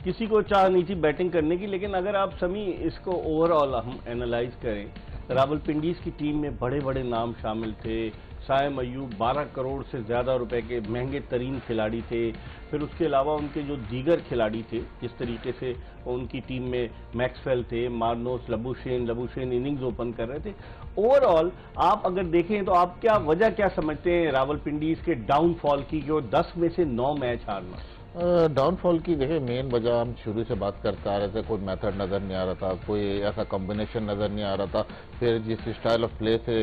किसी को चाह नहीं थी बैटिंग करने की, लेकिन अगर आप समी इसको ओवरऑल हम एनालाइज करें, रावलपिंडीज की टीम में बड़े बड़े नाम शामिल थे। साइम अयूब 12 करोड़ से ज़्यादा रुपए के महंगे तरीन खिलाड़ी थे। फिर उसके अलावा उनके जो दीगर खिलाड़ी थे, जिस तरीके से उनकी टीम में मैक्सवेल थे, मार्नोस, लबुशेन इनिंग्स ओपन कर रहे थे। ओवरऑल आप अगर देखें तो आप क्या वजह क्या समझते हैं रावलपिंडीज के डाउनफॉल की, जो 10 में से 9 मैच हारना? डाउनफॉल की देखिए मेन वजह हम शुरू से बात करते आ रहे थे, कोई मेथड नज़र नहीं आ रहा था, कोई ऐसा कॉम्बिनेशन नज़र नहीं आ रहा था, फिर जिस स्टाइल ऑफ प्ले से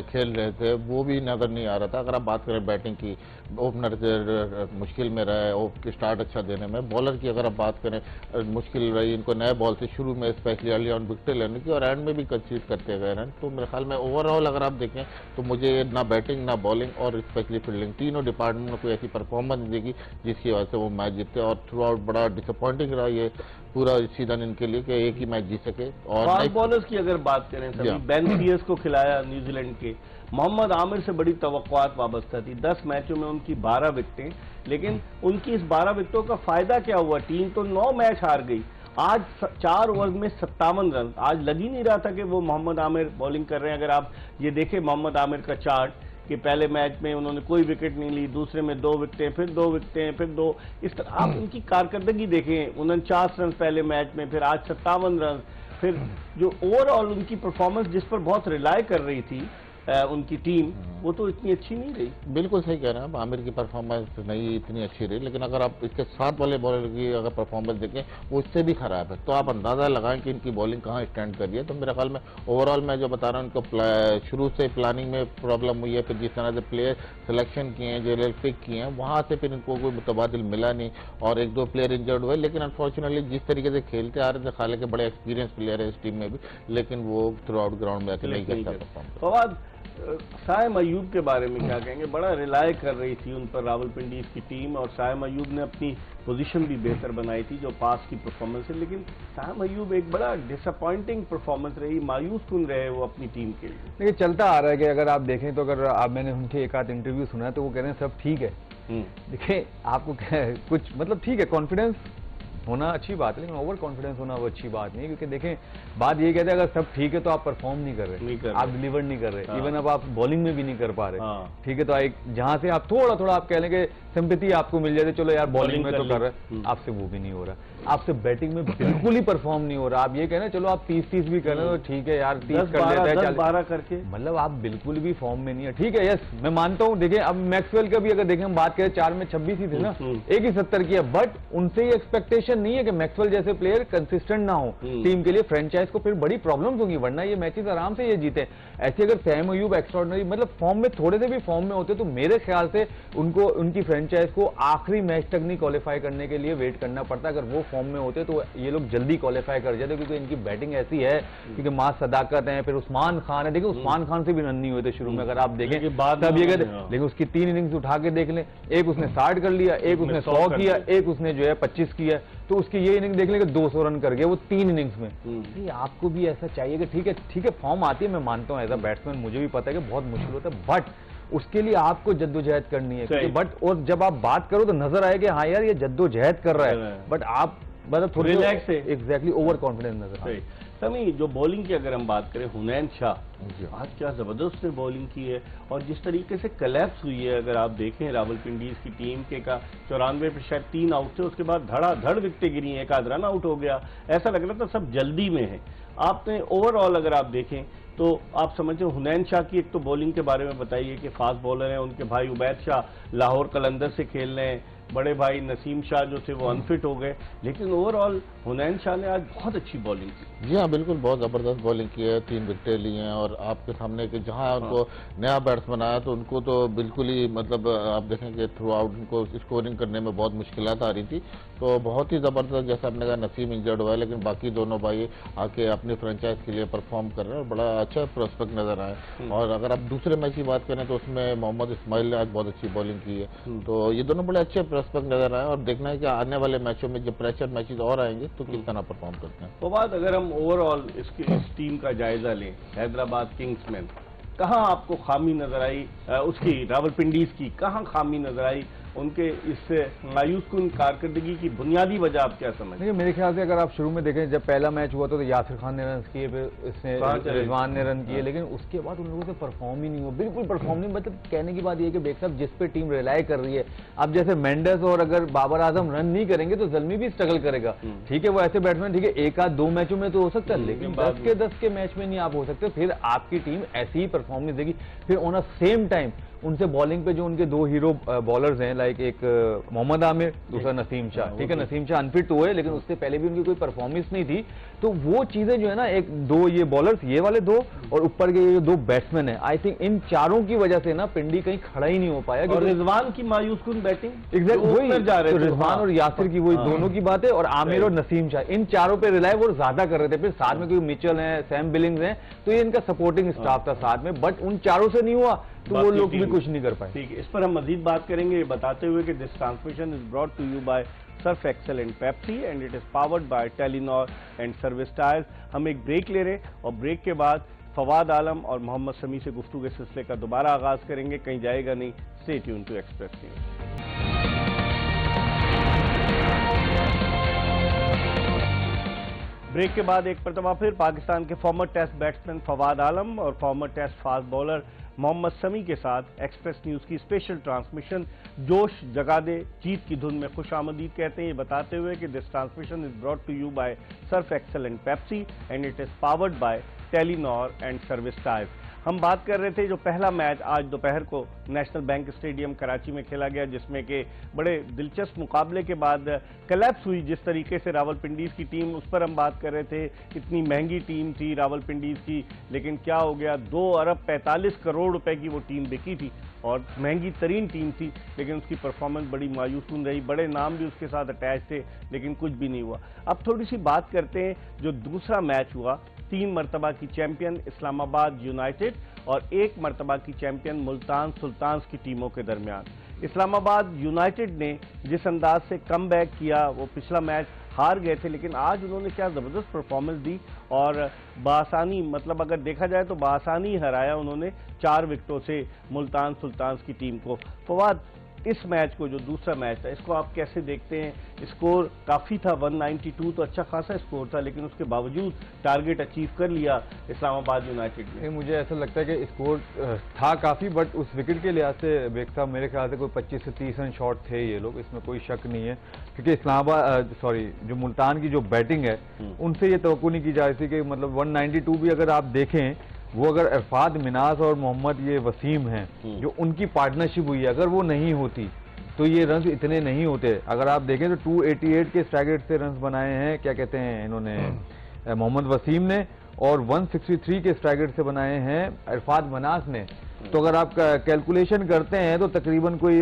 खेल रहे थे वो भी नज़र नहीं आ रहा था। अगर आप बात करें बैटिंग की, ओपनर मुश्किल में रहे, ओप स्टार्ट अच्छा देने में। बॉलर की अगर आप बात करें, मुश्किल रही इनको नए बॉल से शुरू में स्पेशली अर्ली ऑन विकेट लेने की, और एंड में भी कंसीड करते गए रन। तो मेरे ख्याल में ओवरऑल अगर आप देखें तो मुझे ना बैटिंग, ना बॉलिंग और स्पेशली फील्डिंग, तीनों डिपार्टमेंट में कोई ऐसी परफॉर्मेंस देगी जिसकी वजह से वो मैच जीते। और थ्रू आउट बड़ा डिसअपॉइंटिंग रहा ये पूरा सीजन इनके लिए कि एक ही मैच जीत सके। और फास्ट बॉलर्स की अगर बात करें, सभी बेन पीयर्स को खिलाया न्यूजीलैंड के, मोहम्मद आमिर से बड़ी तवक्कुआत वाबस्ता थी। 10 मैचों में उनकी 12 विकेटें, लेकिन उनकी इस 12 विकेटों का फायदा क्या हुआ? टीम तो 9 मैच हार गई। आज 4 ओवर में 57 रन। आज लग ही नहीं रहा था कि वो मोहम्मद आमिर बॉलिंग कर रहे हैं। अगर आप ये देखें मोहम्मद आमिर का चार्ट कि पहले मैच में उन्होंने कोई विकेट नहीं ली, दूसरे में 2 विकेटें, फिर 2 विकेटें, फिर 2, इस तरह आप उनकी कारकर्दगी देखें। 49 रन पहले मैच में, फिर आज 57 रन। फिर जो ओवरऑल उनकी परफॉर्मेंस जिस पर बहुत रिलाय कर रही थी उनकी टीम, वो तो इतनी अच्छी नहीं रही। बिल्कुल सही कह रहे हैं आप, आमिर की परफॉर्मेंस नहीं इतनी अच्छी रही, लेकिन अगर आप इसके साथ वाले बॉलर की अगर परफॉर्मेंस देखें वो इससे भी खराब है, तो आप अंदाजा लगाएं कि इनकी बॉलिंग कहाँ स्टैंड कर रही है। तो मेरे ख्याल में ओवरऑल मैं जो बता रहा हूँ, उनको शुरू से प्लानिंग में प्रॉब्लम हुई है, फिर जिस तरह से प्लेयर सिलेक्शन किए हैं, जो पिक किए हैं, वहाँ से फिर इनको कोई मुतबादिल मिला नहीं, और 1-2 प्लेयर इंजर्ड हुए। लेकिन अनफॉर्चुनेटली जिस तरीके से खेलते आ रहे थे, हालांकि बड़े एक्सपीरियंस प्लेयर है इस टीम में भी, लेकिन वो थ्रू आउट ग्राउंड में आके नहीं कर परफॉर्म। साइम अयूब के बारे में क्या कहेंगे? बड़ा रिलाय कर रही थी उन पर रावलपिंडीज की टीम, और साइम अयूब ने अपनी पोजीशन भी बेहतर बनाई थी जो पास की परफॉर्मेंस है, लेकिन साइम अयूब एक बड़ा डिसअपॉइंटिंग परफॉर्मेंस रही, मायूस कुन रहे वो अपनी टीम के लिए। देखिए चलता आ रहा है कि अगर आप देखें तो, अगर आप मैंने उनके एक आध इंटरव्यू सुना है तो वो कह रहे हैं सब ठीक है। देखिए आपको कुछ मतलब ठीक है, कॉन्फिडेंस होना अच्छी बात है, लेकिन ओवर कॉन्फिडेंस होना वो अच्छी बात नहीं है। क्योंकि देखें बात ये कहते हैं, अगर सब ठीक है तो आप परफॉर्म नहीं कर रहे, आप डिलीवर नहीं कर रहे, इवन अब आप बॉलिंग में भी नहीं कर पा रहे। ठीक है, तो एक जहां से आप थोड़ा थोड़ा आप कह लेंगे सिंपैथी आपको मिल जाती, चलो यार बॉलिंग में तो कर रहे, आपसे वो भी नहीं हो रहा, आपसे बैटिंग में बिल्कुल ही परफॉर्म नहीं हो रहा। आप ये कहना चलो आप 30-30 भी कर रहे हो, ठीक है यार 30 कर लेते हैं, 10-12 करके, मतलब आप बिल्कुल भी फॉर्म में नहीं है। ठीक है, यस मैं मानता हूं। देखिए अब मैक्सवेल का भी अगर देखें, हम बात करें 4 में 26 ही थे ना, एक ही 70 किया, बट उनसे ये एक्सपेक्टेशन नहीं है कि मैक्सवेल जैसे प्लेयर कंसिस्टेंट ना हो टीम के लिए। फ्रेंचाइज को फिर बड़ी प्रॉब्लम्स होंगी, वरना ये मैचेस आराम से ये जीते। ऐसे अगर सैम अयूब एक्स्ट्राऑर्डिनरी मतलब फॉर्म में थोड़े से भी फॉर्म में होते तो मेरे ख्याल से उनको उनकी फ्रेंचाइज को आखिरी मैच तक नहीं क्वालिफाई करने के लिए वेट करना पड़ता। अगर वो फॉर्म में होते तो ये लोग जल्दी क्वालिफाई कर जाते, क्योंकि इनकी बैटिंग ऐसी है, क्योंकि मां सदाकत है, फिर उस्मान खान है। देखिए उस्मान खान से भी रन नहीं हुए थे शुरू में, अगर आप देखें तब ये कहते, लेकिन उसकी 3 इनिंग्स उठा के देख लें, एक उसने 60 कर लिया, एक उसने 100 किया, एक उसने जो है 25 किया, तो उसकी ये इनिंग देख लें कि 200 रन कर गया वो 3 इनिंग्स में। नहीं, आपको भी ऐसा चाहिए कि ठीक है फॉर्म आती है, मैं मानता हूं एज अ बैट्समैन मुझे भी पता है कि बहुत मुश्किल होता है, बट उसके लिए आपको जद्दोजहद करनी है। बट और जब आप बात करो तो नजर आए कि हाँ यार ये जद्दोजहद कर रहा है, बट आप मतलब थोड़ी रिलैक्स है, एग्जैक्टली ओवर कॉन्फिडेंस नजर आए। समी जो बॉलिंग की अगर हम बात करें, हुनैन शाह आज क्या जबरदस्त ने बॉलिंग की है, और जिस तरीके से कलेप्स हुई है, अगर आप देखें रावलपिंडीज की टीम के का 94 पे शायद 3 आउट थे, उसके बाद धड़ाधड़ विकेटें गिरी, एक आध रन आउट हो गया, ऐसा लग रहा था सब जल्दी में है। आपने ओवरऑल अगर आप देखें तो आप समझते हैं हुनैन शाह की एक तो बॉलिंग के बारे में बताइए कि फास्ट बॉलर हैं, उनके भाई उबैद शाह लाहौर कलंदर से खेल रहे हैं, बड़े भाई नसीम शाह जो थे वो अनफिट हो गए, लेकिन ओवरऑल हुनैन शाह ने आज बहुत अच्छी बॉलिंग की। जी हाँ, बिल्कुल बहुत ज़बरदस्त बॉलिंग की है, 3 विकेटें ली हैं, और आपके सामने कि जहाँ उनको नया बैट्समैन आया तो उनको तो बिल्कुल ही मतलब आप देखेंगे थ्रू आउट उनको स्कोरिंग करने में बहुत मुश्किलात आ रही थी। तो बहुत ही ज़बरदस्त, जैसा आपने कहा नसीम इंजर्ड हुआ है, लेकिन बाकी दोनों भाई आके अपनी फ्रेंचाइज के लिए परफॉर्म कर रहे हैं और बड़ा अच्छा प्रोस्पेक्ट नजर आए। और अगर आप दूसरे मैच की बात करें तो उसमें मोहम्मद इस्माइल ने आज बहुत अच्छी बॉलिंग की है। तो ये दोनों बड़े अच्छे प्रोस्पेक्ट नजर आए, और देखना है कि आने वाले मैचों में जब प्रेशर मैचेस और आएंगे तो किस तरह परफॉर्म करते हैं। तो बात अगर हम ओवरऑल इस टीम का जायजा लें, हैदराबाद किंग्स में कहां आपको खामी नजर आई, उसकी रावलपिंडीज की कहां खामी नजर आई, उनके इस मायूस कुन कारकर्दगी की बुनियादी वजह आप क्या समझते हैं? मेरे ख्याल से अगर आप शुरू में देखें, जब पहला मैच हुआ तो यासिर खान ने रन किए, फिर इसने रिजवान ने रन किए, लेकिन उसके बाद उन लोगों से परफॉर्म ही नहीं हुआ, बिल्कुल परफॉर्म नहीं। मतलब कहने की बात यह है कि बेग साहब जिस पे टीम रिलाई कर रही है, अब जैसे मेंडेस और अगर बाबर आजम रन नहीं करेंगे तो जल्मी भी स्ट्रगल करेगा। ठीक है, वो ऐसे बैट्समैन, ठीक है, एक आध दो मैचों में तो हो सकता है, लेकिन 10 के मैच में नहीं आप हो सकते। फिर आपकी टीम ऐसी ही परफॉर्मेंस देगी। फिर ऑन अ सेम टाइम उनसे बॉलिंग पे जो उनके दो हीरो बॉलर्स हैं, लाइक एक मोहम्मद आमिर, दूसरा नसीम शाह। ठीक है, नसीम शाह अनफिट हुए, लेकिन उससे पहले भी उनकी कोई परफॉर्मेंस नहीं थी। तो वो चीजें जो है ना, एक दो ये बॉलर्स, ये वाले दो, और ऊपर के ये दो बैट्समैन है, आई थिंक इन चारों की वजह से ना पिंडी कहीं खड़ा ही नहीं हो पाया। और रिजवान की मायूस कुन बैटिंग, एग्जैक्ट वही जा रहे थे, रिजवान और यासिर की वही दोनों की बात है, और आमिर और नसीम शाह, इन चारों पे रिलाई वो ज्यादा कर रहे थे। फिर साथ में कोई मिचेल है, सैम बिलिंग्स हैं, तो ये इनका सपोर्टिंग स्टाफ था साथ में, बट उन चारों से नहीं हुआ तो वो लोग भी कुछ नहीं कर पाए। ठीक है, इस पर हम मजीद बात करेंगे, ये बताते हुए कि this transmission is brought to you by Surf Excel and Pepsi and it is powered by Telenor and Service Tyres. हम एक ब्रेक ले रहे हैं और ब्रेक के बाद फवाद आलम और मोहम्मद शमी से गुफ्तगू के सिलसिले का दोबारा आगाज करेंगे। कहीं जाएगा नहीं, stay tune to Express News. Break के बाद एक मरतबा फिर पाकिस्तान के former test batsman Fawad Alam और former test fast bowler Mohammad Shami के साथ एक्सप्रेस न्यूज की स्पेशल ट्रांसमिशन जोश जगा दे, जीत की धुन में खुश आमदीद कहते हैं, ये बताते हुए कि this transmission is brought to you by Surf Excel and Pepsi and it is powered by Telenor and Service Tyres. हम बात कर रहे थे जो पहला मैच आज दोपहर को नेशनल बैंक स्टेडियम कराची में खेला गया, जिसमें कि बड़े दिलचस्प मुकाबले के बाद कोलैप्स हुई जिस तरीके से रावलपिंडीज की टीम, उस पर हम बात कर रहे थे। इतनी महंगी टीम थी रावलपिंडीज की, लेकिन क्या हो गया, 2 अरब 45 करोड़ रुपए की वो टीम बिकी थी और महंगी तरीन टीम थी, लेकिन उसकी परफॉर्मेंस बड़ी मायूसकुन रही। बड़े नाम भी उसके साथ अटैच थे, लेकिन कुछ भी नहीं हुआ। अब थोड़ी सी बात करते हैं जो दूसरा मैच हुआ, 3 मरतबा की चैंपियन इस्लामाबाद यूनाइटेड और 1 मरतबा की चैंपियन मुल्तान सुल्तान्स की टीमों के दरमियान। इस्लामाबाद यूनाइटेड ने जिस अंदाज से कम बैक किया, वो पिछला मैच हार गए थे, लेकिन आज उन्होंने क्या जबरदस्त परफॉर्मेंस दी और बासानी, मतलब अगर देखा जाए तो बासानी हराया उन्होंने 4 विकेटों से मुल्तान सुल्तान्स की टीम को। फवाद, इस मैच को जो दूसरा मैच था, इसको आप कैसे देखते हैं? स्कोर काफी था, 192 तो अच्छा खासा स्कोर था, लेकिन उसके बावजूद टारगेट अचीव कर लिया इस्लामाबाद यूनाइटेड ने। मुझे ऐसा लगता है कि स्कोर था काफी, बट उस विकेट के लिहाज से बेग साहब मेरे ख्याल से कोई 25 से 30 रन शॉट थे ये लोग, इसमें कोई शक नहीं है, क्योंकि इस्लामाबाद जो मुल्तान की जो बैटिंग है उनसे ये तवक्कुह नहीं की जा रही थी कि मतलब 192 भी अगर आप देखें, वो अगर इरफाद मिनाज और मोहम्मद ये वसीम हैं, जो उनकी पार्टनरशिप हुई है, अगर वो नहीं होती तो ये रन्स इतने नहीं होते। अगर आप देखें तो 288 के स्ट्राइक रेट से रन्स बनाए हैं, क्या कहते हैं इन्होंने, मोहम्मद वसीम ने, और 163 के स्ट्राइक रेट से बनाए हैं इरफाद मिनाज ने। तो अगर आप कैलकुलेशन करते हैं तो तकरीबन कोई